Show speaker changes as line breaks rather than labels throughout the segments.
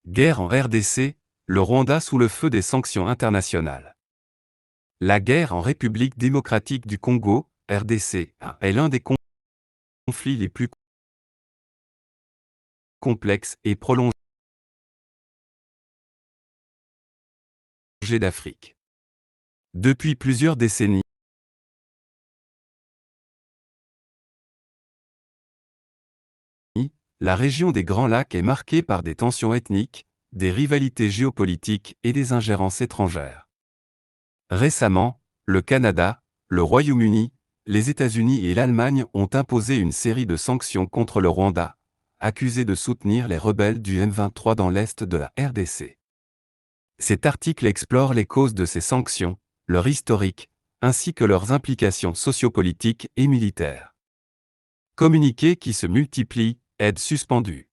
Guerre en RDC, le Rwanda sous le feu des sanctions internationales. La guerre en République démocratique du Congo, RDC, est l'un des conflits les plus complexes et prolongés d'Afrique. Depuis plusieurs décennies, la région des Grands Lacs est marquée par des tensions ethniques, des rivalités géopolitiques et des ingérences étrangères. Récemment, le Canada, le Royaume-Uni, les États-Unis et l'Allemagne ont imposé une série de sanctions contre le Rwanda, accusé de soutenir les rebelles du M23 dans l'est de la RDC. Cet article explore les causes de ces sanctions, leur historique, ainsi que leurs implications sociopolitiques et militaires. Communiqués qui se multiplient, aides suspendues.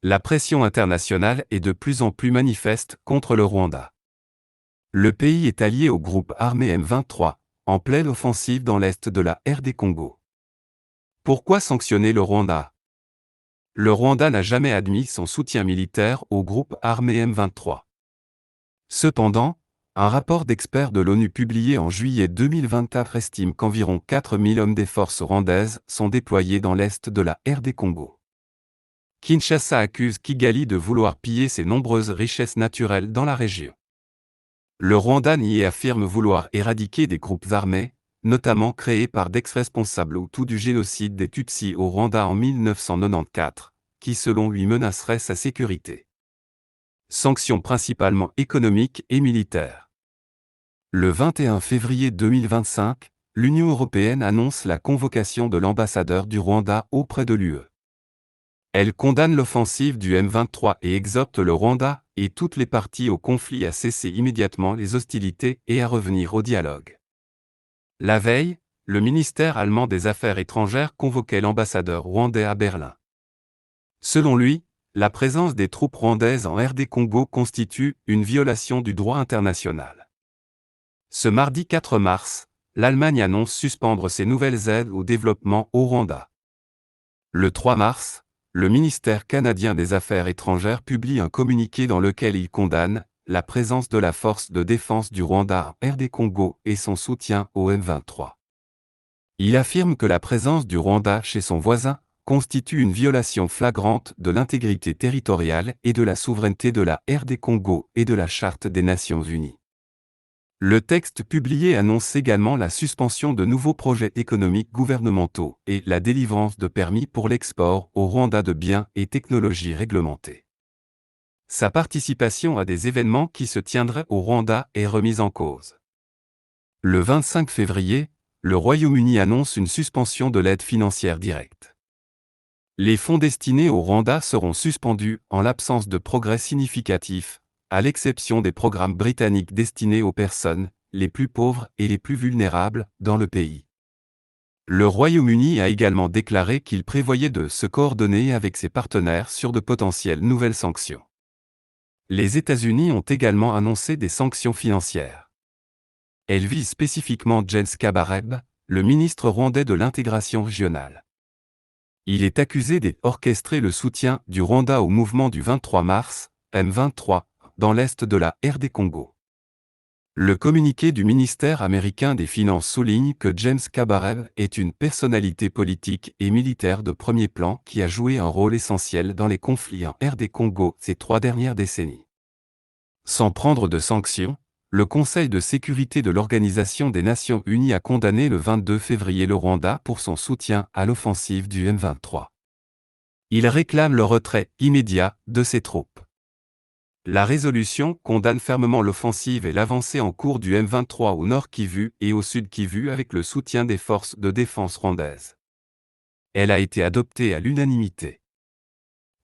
La pression internationale est de plus en plus manifeste contre le Rwanda. Le pays est allié au groupe armé M23, en pleine offensive dans l'est de la RD Congo. Pourquoi sanctionner le Rwanda? Le Rwanda n'a jamais admis son soutien militaire au groupe armé M23. Cependant, un rapport d'experts de l'ONU publié en juillet 2024 estime qu'environ 4000 hommes des forces rwandaises sont déployés dans l'est de la RD Congo. Kinshasa accuse Kigali de vouloir piller ses nombreuses richesses naturelles dans la région. Le Rwanda nie et affirme vouloir éradiquer des groupes armés, notamment créés par d'ex-responsables Hutus du génocide des Tutsis au Rwanda en 1994, qui selon lui menaceraient sa sécurité. Sanctions principalement économiques et militaires. Le 21 février 2025, l'Union européenne annonce la convocation de l'ambassadeur du Rwanda auprès de l'UE. Elle condamne l'offensive du M23 et exhorte le Rwanda et toutes les parties au conflit à cesser immédiatement les hostilités et à revenir au dialogue. La veille, le ministère allemand des Affaires étrangères convoquait l'ambassadeur rwandais à Berlin. Selon lui, la présence des troupes rwandaises en RD Congo constitue une violation du droit international. Ce mardi 4 mars, l'Allemagne annonce suspendre ses nouvelles aides au développement au Rwanda. Le 3 mars, le ministère canadien des Affaires étrangères publie un communiqué dans lequel il condamne la présence de la force de défense du Rwanda en RD Congo et son soutien au M23. Il affirme que la présence du Rwanda chez son voisin constitue une violation flagrante de l'intégrité territoriale et de la souveraineté de la RD Congo et de la Charte des Nations Unies. Le texte publié annonce également la suspension de nouveaux projets économiques gouvernementaux et la délivrance de permis pour l'export au Rwanda de biens et technologies réglementées. Sa participation à des événements qui se tiendraient au Rwanda est remise en cause. Le 25 février, le Royaume-Uni annonce une suspension de l'aide financière directe. Les fonds destinés au Rwanda seront suspendus en l'absence de progrès significatifs, à l'exception des programmes britanniques destinés aux personnes les plus pauvres et les plus vulnérables dans le pays. Le Royaume-Uni a également déclaré qu'il prévoyait de se coordonner avec ses partenaires sur de potentielles nouvelles sanctions. Les États-Unis ont également annoncé des sanctions financières. Elles visent spécifiquement James Kabarebe, le ministre rwandais de l'intégration régionale. Il est accusé d'orchestrer le soutien du Rwanda au mouvement du 23 mars, M23, dans l'est de la RD Congo. Le communiqué du ministère américain des Finances souligne que James Kabarebe est une personnalité politique et militaire de premier plan qui a joué un rôle essentiel dans les conflits en RD Congo ces 3 dernières décennies. Sans prendre de sanctions, le Conseil de sécurité de l'Organisation des Nations Unies a condamné le 22 février le Rwanda pour son soutien à l'offensive du M23. Il réclame le retrait immédiat de ses troupes. La résolution condamne fermement l'offensive et l'avancée en cours du M23 au nord Kivu et au sud Kivu avec le soutien des forces de défense rwandaises. Elle a été adoptée à l'unanimité.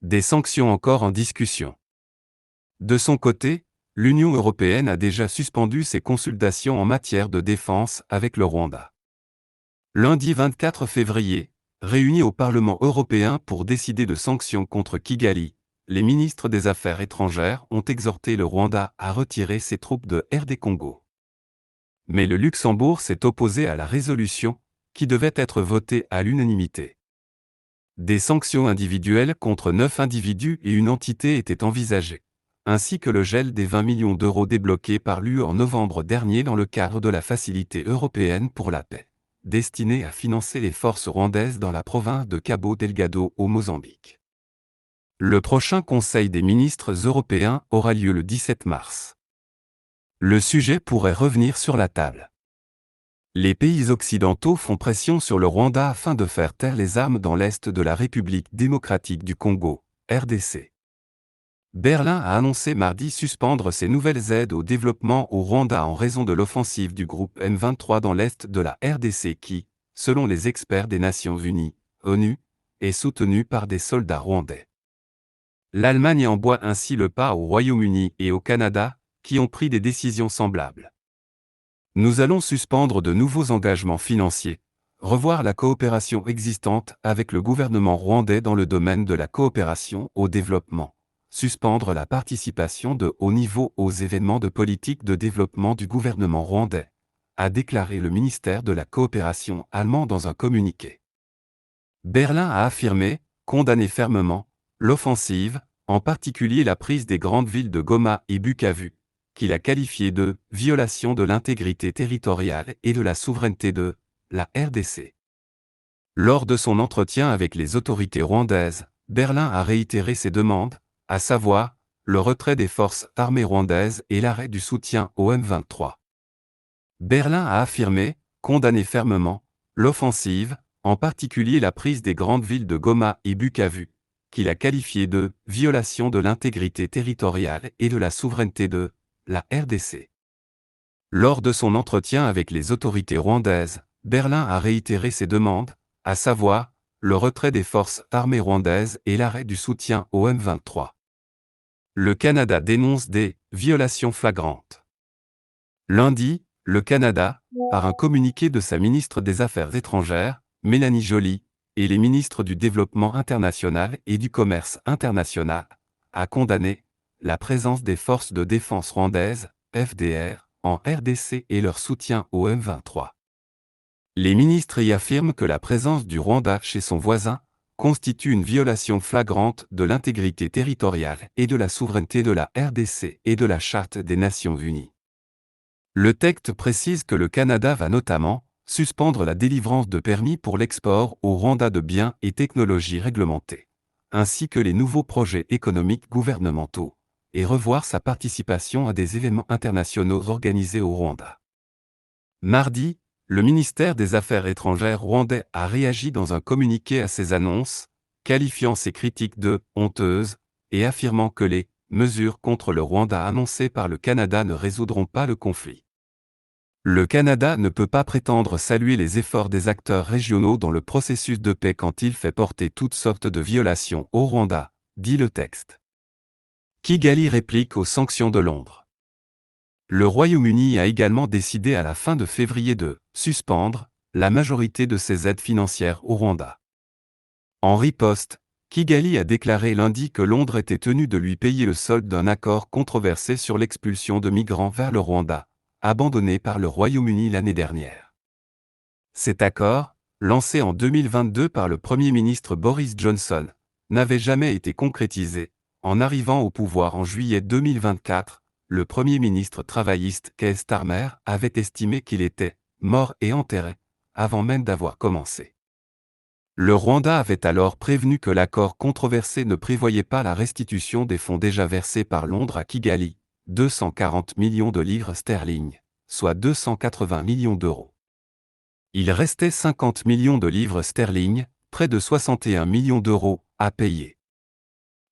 Des sanctions encore en discussion. De son côté, l'Union européenne a déjà suspendu ses consultations en matière de défense avec le Rwanda. Lundi 24 février, réunis au Parlement européen pour décider de sanctions contre Kigali, les ministres des Affaires étrangères ont exhorté le Rwanda à retirer ses troupes de RD Congo. Mais le Luxembourg s'est opposé à la résolution, qui devait être votée à l'unanimité. Des sanctions individuelles contre 9 individus et une entité étaient envisagées, ainsi que le gel des 20 millions d'euros débloqués par l'UE en novembre dernier dans le cadre de la Facilité européenne pour la paix, destinée à financer les forces rwandaises dans la province de Cabo Delgado au Mozambique. Le prochain Conseil des ministres européens aura lieu le 17 mars. Le sujet pourrait revenir sur la table. Les pays occidentaux font pression sur le Rwanda afin de faire taire les armes dans l'est de la République démocratique du Congo, RDC. Berlin a annoncé mardi suspendre ses nouvelles aides au développement au Rwanda en raison de l'offensive du groupe M23 dans l'est de la RDC qui, selon les experts des Nations Unies, ONU, est soutenue par des soldats rwandais. L'Allemagne emboîte ainsi le pas au Royaume-Uni et au Canada, qui ont pris des décisions semblables. Nous allons suspendre de nouveaux engagements financiers, revoir la coopération existante avec le gouvernement rwandais dans le domaine de la coopération au développement, suspendre la participation de haut niveau aux événements de politique de développement du gouvernement rwandais, a déclaré le ministère de la Coopération allemand dans un communiqué. Berlin a affirmé, condamné fermement, l'offensive, en particulier la prise des grandes villes de Goma et Bukavu, qu'il a qualifiée de « violation de l'intégrité territoriale et de la souveraineté de la RDC ». Lors de son entretien avec les autorités rwandaises, Berlin a réitéré ses demandes, à savoir, le retrait des forces armées rwandaises et l'arrêt du soutien au M23. Berlin a affirmé, condamné fermement, l'offensive, en particulier la prise des grandes villes de Goma et Bukavu, qu'il a qualifiée de « violation de l'intégrité territoriale et de la souveraineté de la RDC ». Lors de son entretien avec les autorités rwandaises, Berlin a réitéré ses demandes, à savoir, le retrait des forces armées rwandaises et l'arrêt du soutien au M23. Le Canada dénonce des « violations flagrantes ». Lundi, le Canada, par un communiqué de sa ministre des Affaires étrangères, Mélanie Joly, et les ministres du Développement international et du Commerce international, a condamné la présence des forces de défense rwandaises, FDR, en RDC et leur soutien au M23. Les ministres y affirment que la présence du Rwanda chez son voisin constitue une violation flagrante de l'intégrité territoriale et de la souveraineté de la RDC et de la Charte des Nations Unies. Le texte précise que le Canada va notamment suspendre la délivrance de permis pour l'export au Rwanda de biens et technologies réglementés, ainsi que les nouveaux projets économiques gouvernementaux, et revoir sa participation à des événements internationaux organisés au Rwanda. Mardi, le ministère des Affaires étrangères rwandais a réagi dans un communiqué à ces annonces, qualifiant ces critiques de « honteuses » et affirmant que les « mesures contre le Rwanda annoncées par le Canada ne résoudront pas le conflit ». Le Canada ne peut pas prétendre saluer les efforts des acteurs régionaux dans le processus de paix quand il fait porter toutes sortes de violations au Rwanda, dit le texte. Kigali réplique aux sanctions de Londres. Le Royaume-Uni a également décidé à la fin de février de suspendre la majorité de ses aides financières au Rwanda. En riposte, Kigali a déclaré lundi que Londres était tenu de lui payer le solde d'un accord controversé sur l'expulsion de migrants vers le Rwanda, abandonné par le Royaume-Uni l'année dernière. Cet accord, lancé en 2022 par le Premier ministre Boris Johnson, n'avait jamais été concrétisé. En arrivant au pouvoir en juillet 2024, le Premier ministre travailliste Keir Starmer avait estimé qu'il était « mort et enterré » avant même d'avoir commencé. Le Rwanda avait alors prévenu que l'accord controversé ne prévoyait pas la restitution des fonds déjà versés par Londres à Kigali, 240 millions de livres sterling, soit 280 millions d'euros. Il restait 50 millions de livres sterling, près de 61 millions d'euros, à payer.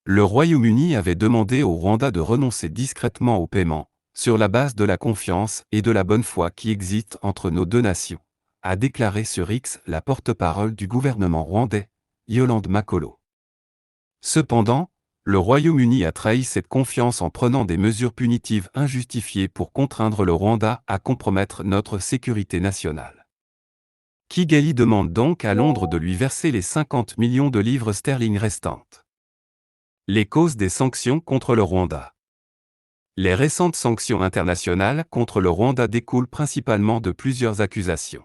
Le Royaume-Uni avait demandé au Rwanda de renoncer discrètement au paiement, sur la base de la confiance et de la bonne foi qui existe entre nos deux nations, a déclaré sur X la porte-parole du gouvernement rwandais, Yolande Makolo. Cependant, le Royaume-Uni a trahi cette confiance en prenant des mesures punitives injustifiées pour contraindre le Rwanda à compromettre notre sécurité nationale. Kigali demande donc à Londres de lui verser les 50 millions de livres sterling restantes. Les causes des sanctions contre le Rwanda. Les récentes sanctions internationales contre le Rwanda découlent principalement de plusieurs accusations.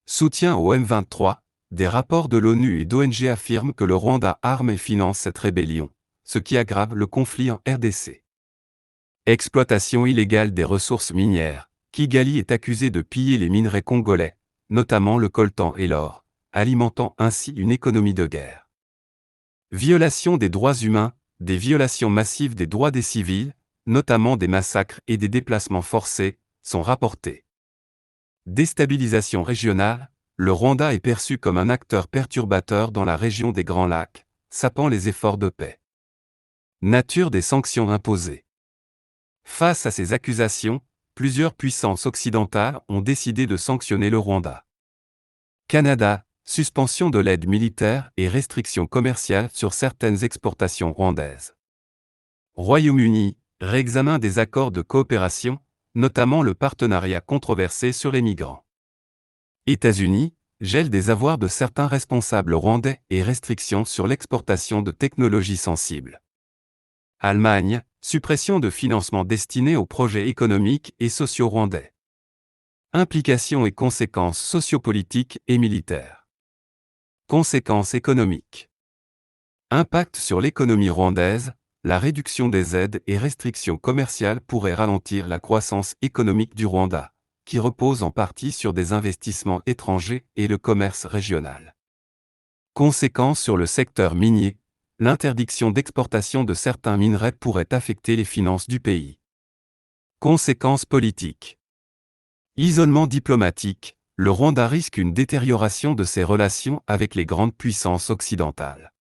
Soutien au M23, des rapports de l'ONU et d'ONG affirment que le Rwanda arme et finance cette rébellion, ce qui aggrave le conflit en RDC. Exploitation illégale des ressources minières. Kigali est accusé de piller les minerais congolais, notamment le coltan et l'or, alimentant ainsi une économie de guerre. Violation des droits humains, des violations massives des droits des civils, notamment des massacres et des déplacements forcés, sont rapportés. Déstabilisation régionale, le Rwanda est perçu comme un acteur perturbateur dans la région des Grands Lacs, sapant les efforts de paix. Nature des sanctions imposées. Face à ces accusations, plusieurs puissances occidentales ont décidé de sanctionner le Rwanda. Canada, suspension de l'aide militaire et restrictions commerciales sur certaines exportations rwandaises. Royaume-Uni, réexamen des accords de coopération, notamment le partenariat controversé sur les migrants. États-Unis, gel des avoirs de certains responsables rwandais et restrictions sur l'exportation de technologies sensibles. Allemagne, suppression de financements destinés aux projets économiques et sociaux rwandais. Implications et conséquences sociopolitiques et militaires. Conséquences économiques. Impact sur l'économie rwandaise, la réduction des aides et restrictions commerciales pourrait ralentir la croissance économique du Rwanda, qui repose en partie sur des investissements étrangers et le commerce régional. Conséquences sur le secteur minier, l'interdiction d'exportation de certains minerais pourrait affecter les finances du pays. Conséquences politiques. Isolement diplomatique, le Rwanda risque une détérioration de ses relations avec les grandes puissances occidentales.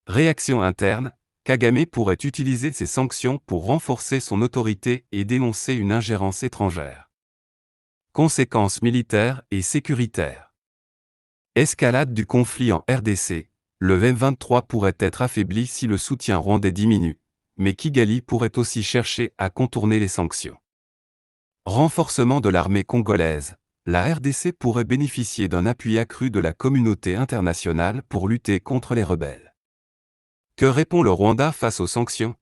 Réaction interne, Kagame pourrait utiliser ces sanctions pour renforcer son autorité et dénoncer une ingérence étrangère. Conséquences militaires et sécuritaires. Escalade du conflit en RDC, le M23 pourrait être affaibli si le soutien rwandais diminue, mais Kigali pourrait aussi chercher à contourner les sanctions. Renforcement de l'armée congolaise, la RDC pourrait bénéficier d'un appui accru de la communauté internationale pour lutter contre les rebelles. Que répond le Rwanda face aux sanctions?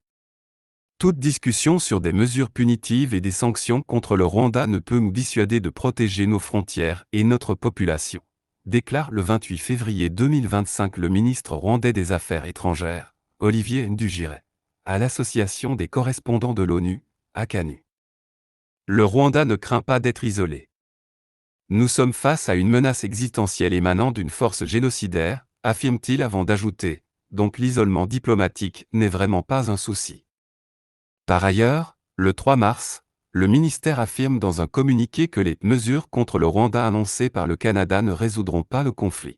Toute discussion sur des mesures punitives et des sanctions contre le Rwanda ne peut nous dissuader de protéger nos frontières et notre population, déclare le 28 février 2025 le ministre rwandais des Affaires étrangères, Olivier Nduhungirehe, à l'Association des correspondants de l'ONU, ACANU. Le Rwanda ne craint pas d'être isolé. Nous sommes face à une menace existentielle émanant d'une force génocidaire, affirme-t-il avant d'ajouter, donc l'isolement diplomatique n'est vraiment pas un souci. Par ailleurs, le 3 mars, le ministère affirme dans un communiqué que les mesures contre le Rwanda annoncées par le Canada ne résoudront pas le conflit.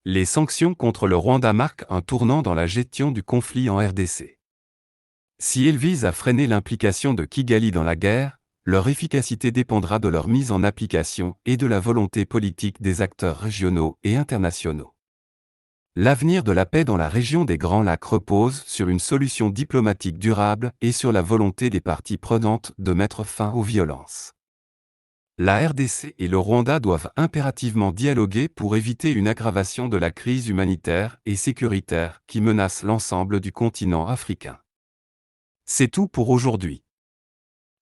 Les sanctions contre le Rwanda marquent un tournant dans la gestion du conflit en RDC. Si elles visent à freiner l'implication de Kigali dans la guerre, leur efficacité dépendra de leur mise en application et de la volonté politique des acteurs régionaux et internationaux. L'avenir de la paix dans la région des Grands Lacs repose sur une solution diplomatique durable et sur la volonté des parties prenantes de mettre fin aux violences. La RDC et le Rwanda doivent impérativement dialoguer pour éviter une aggravation de la crise humanitaire et sécuritaire qui menace l'ensemble du continent africain. C'est tout pour aujourd'hui.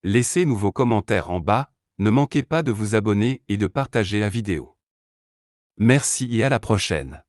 Laissez-nous vos commentaires en bas, ne manquez pas de vous abonner et de partager la vidéo. Merci et à la prochaine.